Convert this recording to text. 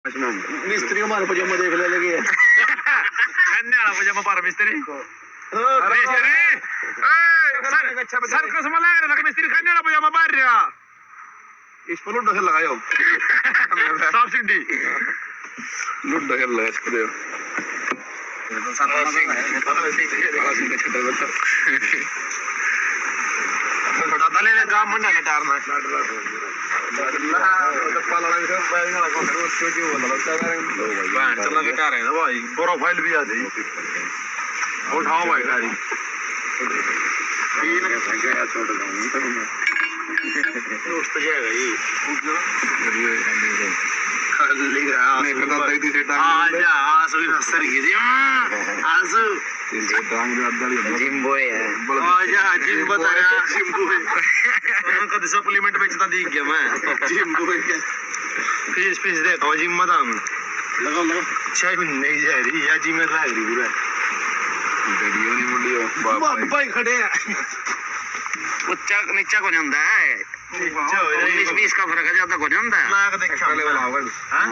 मिस्त्री हमारे पजामा देख ले लगे खन्ने वाला पजामा पर मिस्त्री सर्कस में लगा रहा मिस्त्री खन्ने वाला पजामा बाहर रहा इस पर लुड्डा खेल लगायो साफ सिंडी लुड्डा खेल लगा इसको दे ले ले काम मंडा ने टारना चला के कार है ना भाई प्रोफाइल भी आ जाए उठाओ भाई गाड़ी दोस्त जाएगा ये जिम्बोय सप्लीमेंट बेचता दिख गया मैं जिम्बोय फीस फीस देखा जिम में दाम चाय नहीं जा रही या जिम में लाग रही पूरा वीडियो नहीं मुड़ियो भाई खड़े हैं उच्चा नीचा को नहीं होता है 19-20 का फर्क है ज्यादा को नहीं होता है लाग देखा